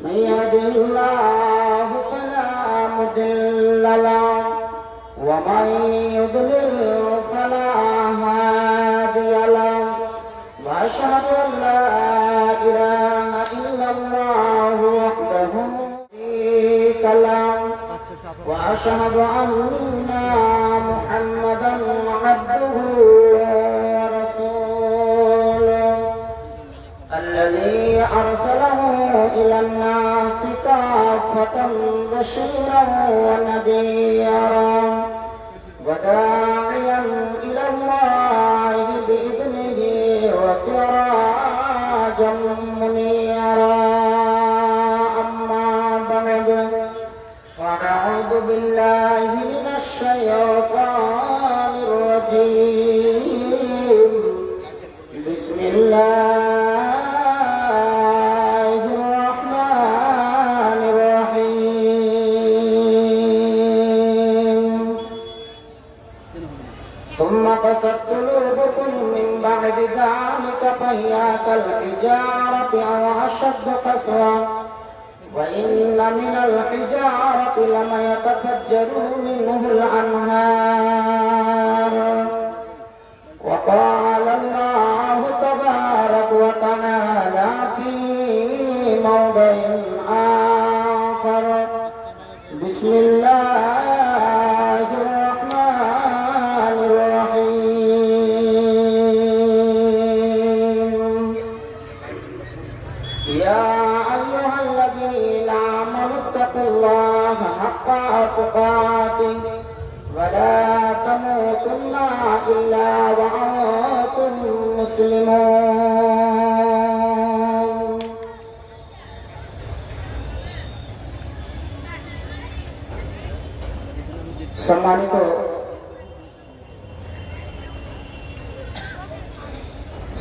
من يهده الله فلا مضل له ومن يضلل فلا هادي له وأشهد أن لا إله إلا الله وحده لا شريك له وأشهد أن محمدا عبده ورسوله الذي أرسله إلى الناس كافة بشيرا ونذيرا وداعيا إلى الله بإذنه وسراجا منيرا أما بعد فأعوذ بالله من الشيطان الرجيم بسم الله الرحمن الرحيم ثم قست قلوبكم من بعد ذلك فهي كالحجارة أو أشد قسوة وإن من الحجارة لما يتفجر منه الأنهار وقال الله تبارك وتعالى في موضع آخر بسم الله الرحمن الرحيم يا أيها الذين آمنوا اتقوا الله حق تقاته ولا تموتن إلا وأنتم مسلمون সম্মানিত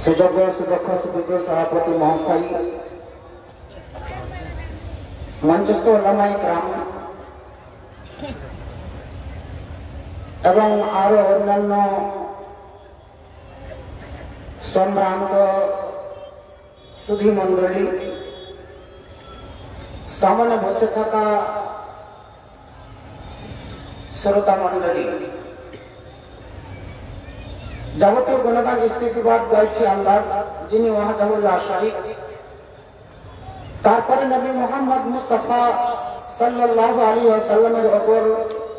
সুযোগ্য সুদক্ষ সুবিজ্ঞ সভাপতি মহাশয় মঞ্চস্থ ওলামায়ে কেরাম এবং আরো অন্যান্য সম্ভ্রান্ত সুধী মণ্ডলী সামনে বসে থাকা শ্রোতা মণ্ডলী যাবতীয় গুণগান স্থিতিবাদ গাইছি আল্লাহ যিনি ওয়াহদাহু লা শারীক তারপরে নবী মুহাম্মদ মুস্তাফা সাল্লাল্লাহু আলাইহি ওয়াসাল্লামের উপর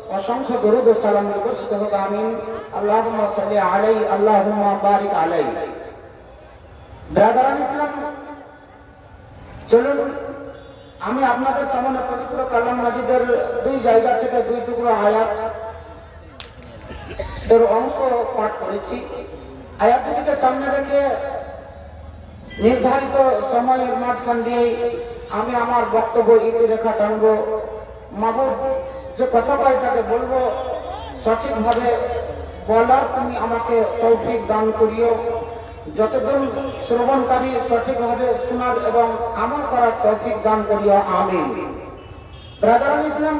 অসংখ্য দরুদ ও সালাম বর্ষিত হোক আমিন আল্লাহুম্মা সাল্লি আলাইহি আল্লাহুম্মা বারিক আলাইহি ব্রাদারান ইসলাম চলুন আমি আপনাদের সামনে পবিত্র কালাম মাজিদের দুই জায়গা থেকে দুই টুকরো আয়াত এর অংশ পাঠ করেছি আয়াত দুটিকে সামনে রেখে নির্ধারিত সময়ের মাঝখান দিয়ে আমি আমার বক্তব্য ইতিরেখা টানব মাবুদ যে কথাটাকে বলবো সঠিকভাবে বলার তুমি আমাকে তৌফিক দান করিও যতজন শ্রবণকারী সঠিকভাবে শোনার এবং আমল করার তৌফিক দান করিও আমিন ব্রাদারান ইসলাম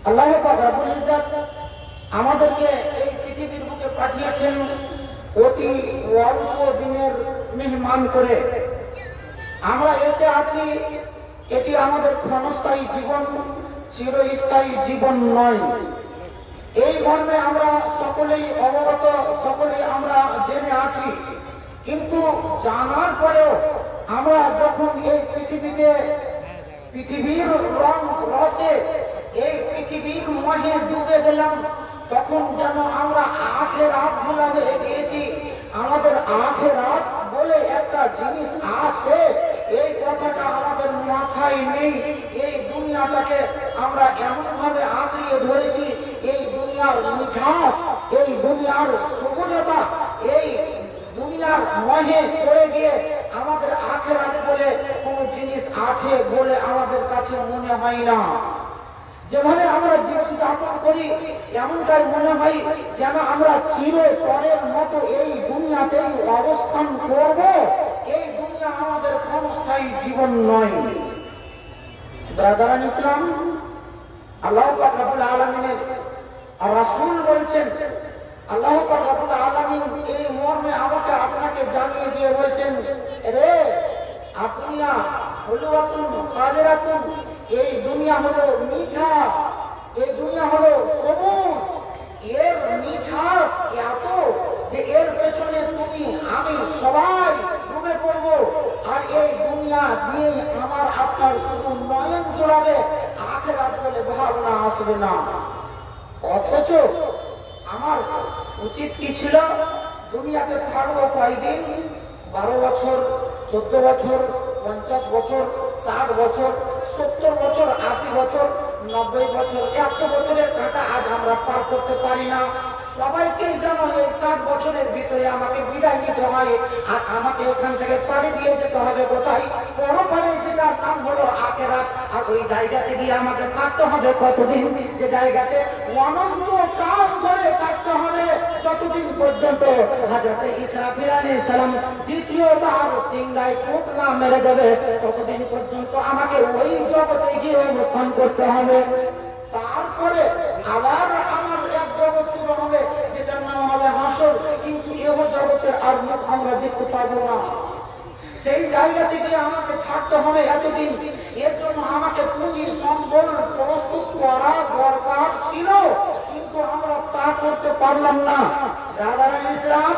আল্লাহ পাক রব্বুল ইজ্জত আমাদেরকে এই পৃথিবীর বুকে পাঠিয়েছেন অতি অল্প দিনের মেহমান করে আমরা এসে আছি এটি আমাদের ক্ষণস্থায়ী জীবন চিরস্থায়ী জীবন নয় এই মর্মে আমরা সকলেই অবগত সকলেই আমরা জেনে আছি কিন্তু জানার পরেও আমরা যখন এই পৃথিবীর রং রসে এই পৃথিবীর মহে ডুবে গেলাম তখন যেন আমরা আখিরাত ভুলে গিয়েছি আমাদের আখিরাত বলে একটা জিনিস আছে এই কথাটা আমাদের মাথায় নেই এই দুনিয়াটাকে আমরা এমন ভাবে আঁকড়িয়ে ধরেছি এই দুনিয়ার মিঠাস এই দুনিয়ার সবুজতা এই দুনিয়ার মহে পড়ে গিয়ে আমাদের আখিরাত বলে কোনো জিনিস আছে বলে আমাদের কাছে মনে হয় না যেভাবে আমরা জীবন যাপন করি এমনটাই মনে হয় যেন আমরা চিরতরের মতো এই দুনিয়াতেই অবস্থান করব এই দুনিয়া আমাদের ক্ষণস্থায়ী জীবন নয় ব্রাদারান ইসলাম আল্লাহ পাক রব্বুল আলামিনের রাসূল বলছেন আল্লাহ পাক রব্বুল আলামিন এই মর্মে আমাকে আপনাকে জানিয়ে দিয়ে বলছেন রে আপনি হুলওয়াতুন কাদিরাতুন, এই দুনিয়া হলো মিঠা, এই দুনিয়া হলো সবুজ, এর মিঠাস এত যে এর পেছনে তুমি আমি সবাই ডুবে পড়বো। আর এই দুনিয়া দিয়ে আমার আপনার শুধু নয়ন জোড়াবে, আখিরাত বলে ভাবনা আসবে না। অথচ আমার উচিত কি ছিল? দুনিয়াতে থাকবো কয়দিন? 12 বছর, 14 বছর, 50 বছর, 60 বছর, 70 বছর, 80 বছর, 90 বছর, 100 বছরের কাঁটা আজ আমরা পার করতে পারি না। সবাইকেই যেন এই 60 বছরের ভিতরে আমাকে বিদায় নিতে হয়, আর আমাকে এখান থেকে পাড়ি দিয়ে যেতে হবে কোথায়? পরপারে, যেটার নাম হলো আখিরাত। আর ওই জায়গাতে গিয়ে আমাকে থাকতে হবে কতদিন? যে জায়গাতে অনন্ত কাল ধরে থাকতে হবে, যতদিন পর্যন্ত হযরত ইসরাফিল আলাইহিস সালাম দ্বিতীয়বার সিংহায় ফুঁক না মেরে দেবে, ততদিন পর্যন্ত আমাকে ওই জগতে গিয়ে অবস্থান করতে হবে। তারপরে আবার আমার এক জগৎ শুরু হবে, যেটার নাম হবে হাসর। কিন্তু এহ জগতের আর মুখ আমরা দেখতে পাবো না। সেই জায়গা থেকে আমাকে থাকতে হবে এতদিন। এর জন্য আমাকে পুঁজি সম্বল প্রস্তুত করা দরকার ছিল, কিন্তু আমরা তা করতে পারলাম না। রাধারানী ইসলাম,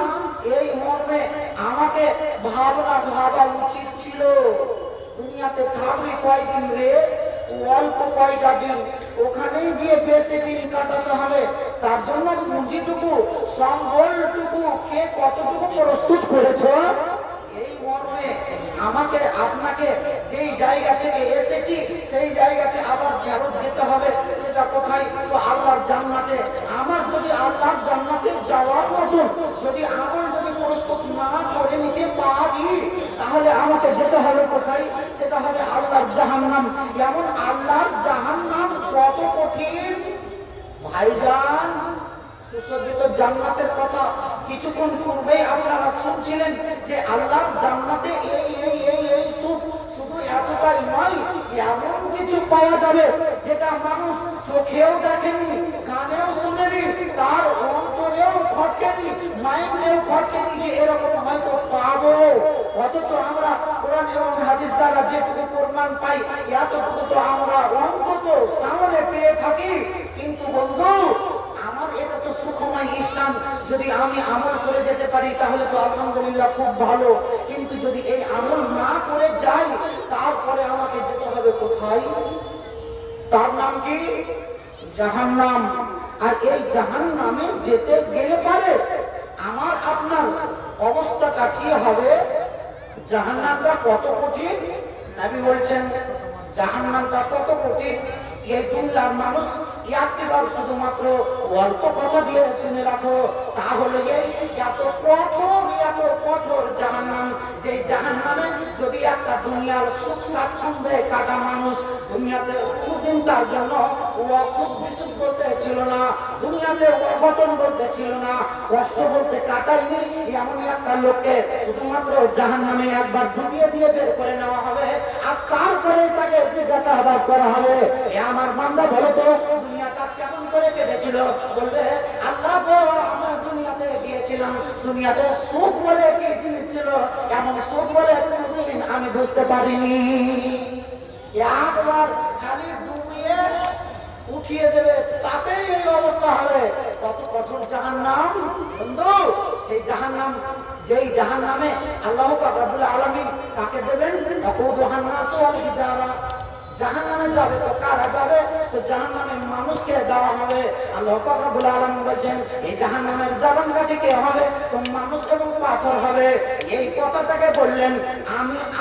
এই মর্মে আমাকে ভাবা উচিত ছিল, দুনিয়াতে থাকলে কয়দিন রে? অল্প কয়টা দিন, ওখানেই গিয়ে বেশি দিন কাটাতে হবে। তার জন্য পুঁজিটুকু সম্বলটুকু কে কতটুকু প্রস্তুত করেছ? এই মর্মে আমাকে আপনাকে যেই জায়গা থেকে এসেছি সেই জায়গাতে আবার ফেরত যেতে হবে। সেটা কোথায়? তো আল্লাহর জান্নাতে। আমার যদি আল্লাহর জান্নাতে যাওয়ার মতন যদি আমল যদি প্রস্তুত না করে নিতে পারি, তাহলে আমাকে যেতে হবে কোথায়? সেটা হবে আল্লাহর জাহান্নাম। এমন আল্লাহর জাহান্নাম কত কঠিন ভাইজান। সুসজ্জিত জান্নাতের কথা কিছুক্ষণ পূর্বেই আপনারা শুনছিলেন যে আল্লাহর জান্নাতে এই সুখ, শুধু এতটাই নয়, এমন কিছু পাওয়া যাবে যেটা মানুষ চোখেও দেখেনি, কানেও শুনেনি, তার অন্তরেও খটকেনি, মাইন্ডেও খটকেনি যে এরকম হয়তো পাবো। অথচ আমরা কোরআন এবং হাদিস দ্বারা যেটুকু প্রমাণ পাই, এতটুকু তো আমরা অন্তত সামনে পেয়ে থাকি। কিন্তু বন্ধু আমার, এটা তো সুখময় ইসলাম, যদি আমি আমল করে যেতে পারি তাহলে তো আলহামদুলিল্লাহ খুব ভালো। কিন্তু যদি এই আমল না করে যাই, তারপরে আমাকে যেতে হবে কোথায়? তার নাম কি? জাহান্নাম। আর এই জাহান্নামে যেতে গেলে পারে আমার আপনার অবস্থাটা কি হবে? জাহান্নামটা কত কঠিন। নবী বলছেন জাহান্নামটা কত কঠিন। এই দুনিয়ার মানুষ একবার শুধুমাত্র অল্প কথা দিয়ে শুনে রাখো, তাহলে এত কঠোর জাহান্নাম, যে জাহান্নামে যদি একটা দুনিয়ার সুখ স্বাচ্ছন্দ্যে কাটা মানুষ দুনিয়াতে কোনদিন তার জন্য অসুখ বিসুখ বলতে ছিল না, দুনিয়াতে অঘটন বলতে ছিল না, কষ্ট বলতে কাটায়নি, এমন একটা লোককে শুধুমাত্র জাহান্নামে একবার ঢুকিয়ে দিয়ে বের করে নেওয়া হবে। আর তারপরে তাকে জিজ্ঞাসাবাদ করা হবে, আমার বান্দা বলো তো দুনিয়াটা কেমন করে কেটেছিল? বলবে আল্লাহ গো, আমরা দুনিয়াতে গিয়েছিলাম, দুনিয়াতে সুখ বলে কি জিনিস ছিল, এমন সুখ বলে কোনদিন আমি বুঝতে পারিনি। একবার খালি ডুবিয়ে উঠিয়ে দেবে, তাতেই এই অবস্থা হবে। কত কঠোর জাহান্নাম বন্ধু। সেই জাহান্নাম, যেই জাহান্নামে আল্লাহ পাক রব্বুল আলামিন কাকে দেবেন? ওয়াকুদুহান নাসু ওয়াল হিজারা। জাহান্নামে যাবে তো কারা যাবে? তো জাহান্নামে মানুষকে দেওয়া হবে। আল্লাহ পাক রব্বুল আলামিন বলেন এই জাহান্নামের জবানকাঠি কে হবে? তো মানুষ এবং পাথর হবে। এই কথাটাকে বললেন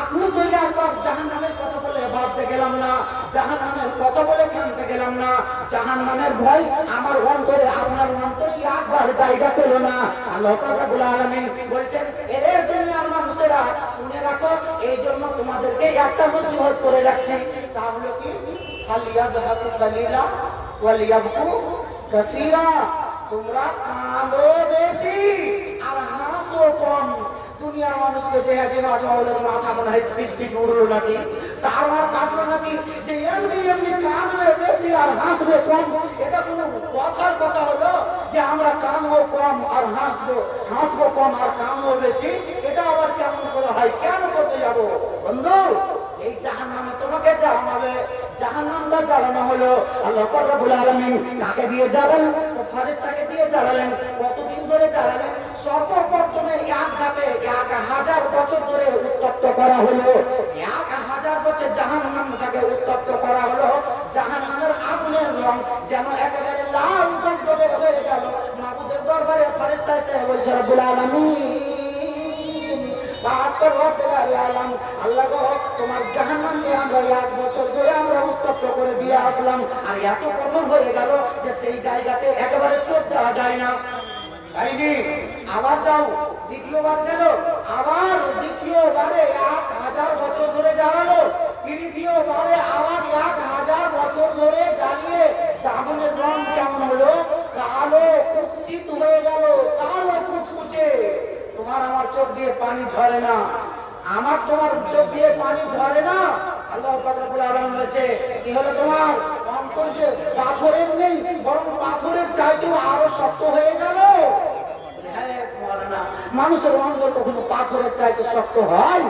আপনি তো একবার জাহান্নামের কথা বলে ভাবতে গেলাম না, জাহান্নামের কথা বলে কাঁদতে গেলাম না, জাহান্নামের ভয় আমার অন্তরে আপনার অন্তরে একবার জায়গা পেল না। আল্লাহ পাক রব্বুল আলামিন বলেন এরে দুনিয়ার মানুষেরা শুনে রাখো, এই জন্য তোমাদেরকে একটা নসিহত করে রাখছি। তাহলে কি? ফালিয়াযহাকু কালিলা ওয়ালিয়াবকু কাসীরা। তোমরা কাঁদো বেশি আর হাসো কম। দুনিয়ার মানুষকে যে মাঝাউলের মাথা মনে হয় পিঠি উড়লো নাকি, তার আর কাটলো নাকি যে এমনি কাঁদবে বেশি আর হাসবে কম। এটা কোনো কথার কথা হলো যে আমরা কাঁদবো কম আর হাসবো কম আর কাঁদবো বেশি? এটা আবার কেমন করে হয়? কেন করতে যাবো বন্ধু? এই জাহান্নামে তোমাকে জ্বালাবে। জাহান্নামটা জ্বালানো হলো আল্লাহ পাক রব্বুল আলামিন কাকে দিয়ে জ্বালালেন? ফেরেশতাকে দিয়ে জ্বালালেন। কতদিন ধরে জ্বালালেন? সর্বপ্রথমে এক ধাপে 1000 বছর ধরে উত্তপ্ত করা হলো। 1000 বছর জাহান্নামটাকে উত্তপ্ত করা হলো। জাহান্নামের আগুনের রং যেন একেবারে লাল টকটকে হয়ে গেল। মাবুদের দরবারে ফেরেশতা এসে বলছে, রব্বুল আলামিন, আল্লাহ গো, তোমার জাহান্নামকে আমরা 1 বছর ধরে আমরা উত্তপ্ত করে দিয়ে আসলাম, আর এত কঠোর হয়ে গেল যে সেই জায়গাতে একেবারে চোখ দেওয়া যায় না। তাইনি আবার যাও, দ্বিতীয়বার গেল, আবার দ্বিতীয়বারে 1000 বছর ধরে জ্বালালো। তৃতীয়বারে আবার 1000 বছর ধরে জ্বালিয়ে আগুনের রং কেমন হলো? কালো কুৎসিত হয়ে গেল, কালো কুচকুচে। তোমার আমার চোখ দিয়ে পানি ঝরে না, আমার তোমার চোখ দিয়ে পানি ঝরে না। আল্লাহ পাক রব্বুল আলামিন বলেছে, কি হলো তোমার অন্তর যে পাথরের নেই, বরং পাথরের চাইতেও আরো শক্ত হয়ে গেল। মানুষের অন্তর কখনো পাথরের চাইতে শক্ত হয়?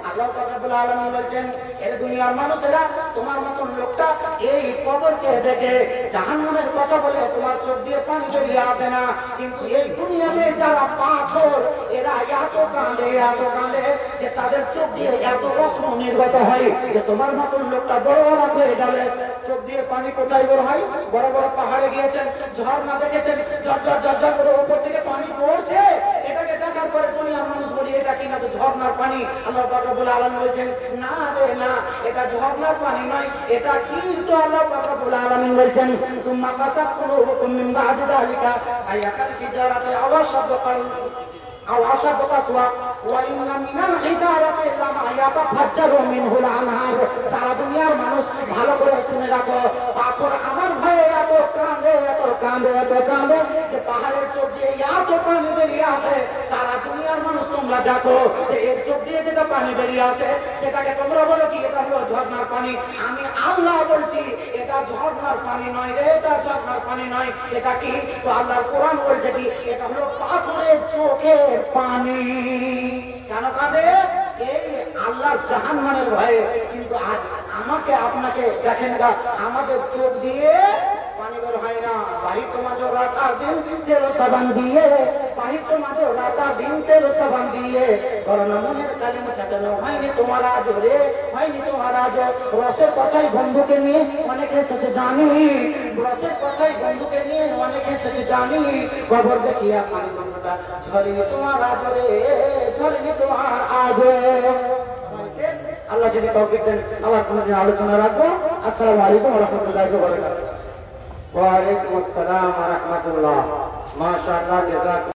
আল্লাহ পাক রব্বুল আলামিন বলছেন, এর দুনিয়ার মানুষেরা তোমার মতন লোকটা এই কবরকে দেখে জাহান্নামের কথা বলে তোমার চোখ দিয়ে পানি বেরিয়ে আসে না, কিন্তু এই দুনিয়াতে যারা পাথর, এরা এত কাঁদে যে তাদের চোখ দিয়ে এত অশ্রু নির্গত হয় যে তোমার মতন লোকটা বড় অবাক হয়ে যাবে। চোখ দিয়ে পানি কোথায় বের হয়? বড় বড় পাহাড়ে গিয়েছেন, ঝর্ণা দেখেছেন, ঝরঝর করে উপর থেকে পানি পড়ছে। এটাকে দেখার পরে দুনিয়ার মানুষ বলি, এটা কিনা তো ঝর্ণার পানি। আল্লাহ পাক রব্বুল আলামিন বলেছেন, না রে না, এটা ঝর্ণার পানি নয়, এটা কি? তো আল্লাহ পাক রব্বুল আলামিন বলেছেন, সুম্মা কাসাত কুলুবুকুম মিন বা'দি যালিকা ফায়াকাল হিজারাতি আও আশাদ্দাকাল আও আশাদ্দাকাসওয়া ওয়া ইন্না মিনাল হিজারাতি লামা ইয়াতাফাজ্জারু মিনহুল আনহার। সারা দুনিয়ার মানুষ ভালো করে শুনে রাখো, পাথর আমার ভয়ে এত কাঁদে যে পাহাড়ের চোখ দিয়ে এত পানি বেরিয়ে আসে। সারা দুনিয়ার মানুষ তোমরা দেখো যে এর চোখ দিয়ে যেটা পানি বেরিয়ে আসে সেটাকে তোমরা বলো কি এটা হলো ঝর্ণার পানি। আমি আল্লাহ বলছি এটা ঝর্ণার পানি নয় রে, এটা ঝর্ণার পানি নয়। এটা কি? তো আল্লাহর কোরআন বলছে কি এটা হলো পাথরের চোখের পানি। কেন কাঁদে? এই আল্লাহর জাহান্নামের ভয়ে। কিন্তু আজ আমাকে আপনাকে দেখেন না, আমাদের চোখ দিয়ে পানি বের হয় না। বাহির তোমাদের রাত আর দিন তেল সাবান দিয়ে, বাহির তোমাদের রাত আর দিন তেল সাবান দিয়ে, করোনা মনের কালি মোছানো হয়নি তোমার আজ রে, হয়নি তোমার আজ। রসের কথাই বন্ধুকে নিয়ে অনেক এসেছে জানি, রসের কথাই বন্ধুকে নিয়ে অনেক এসেছে জানি। খবর দেখিয়া পানি বন্ধুটা ঝরেনি তোমার আজ রে, ঝরেনি তোমার আজ। আল্লাহ যদি তৌফিক দেন আবার কোনদিন আলোচনা রাখবো। আসসালামু আলাইকুম ওয়া রাহমাতুল্লাহি ওয়া বারাকাতুহু। ওয়া আলাইকুম আসসালাম ওয়া রাহমাতুল্লাহ। মাশাআল্লাহ, জাযাক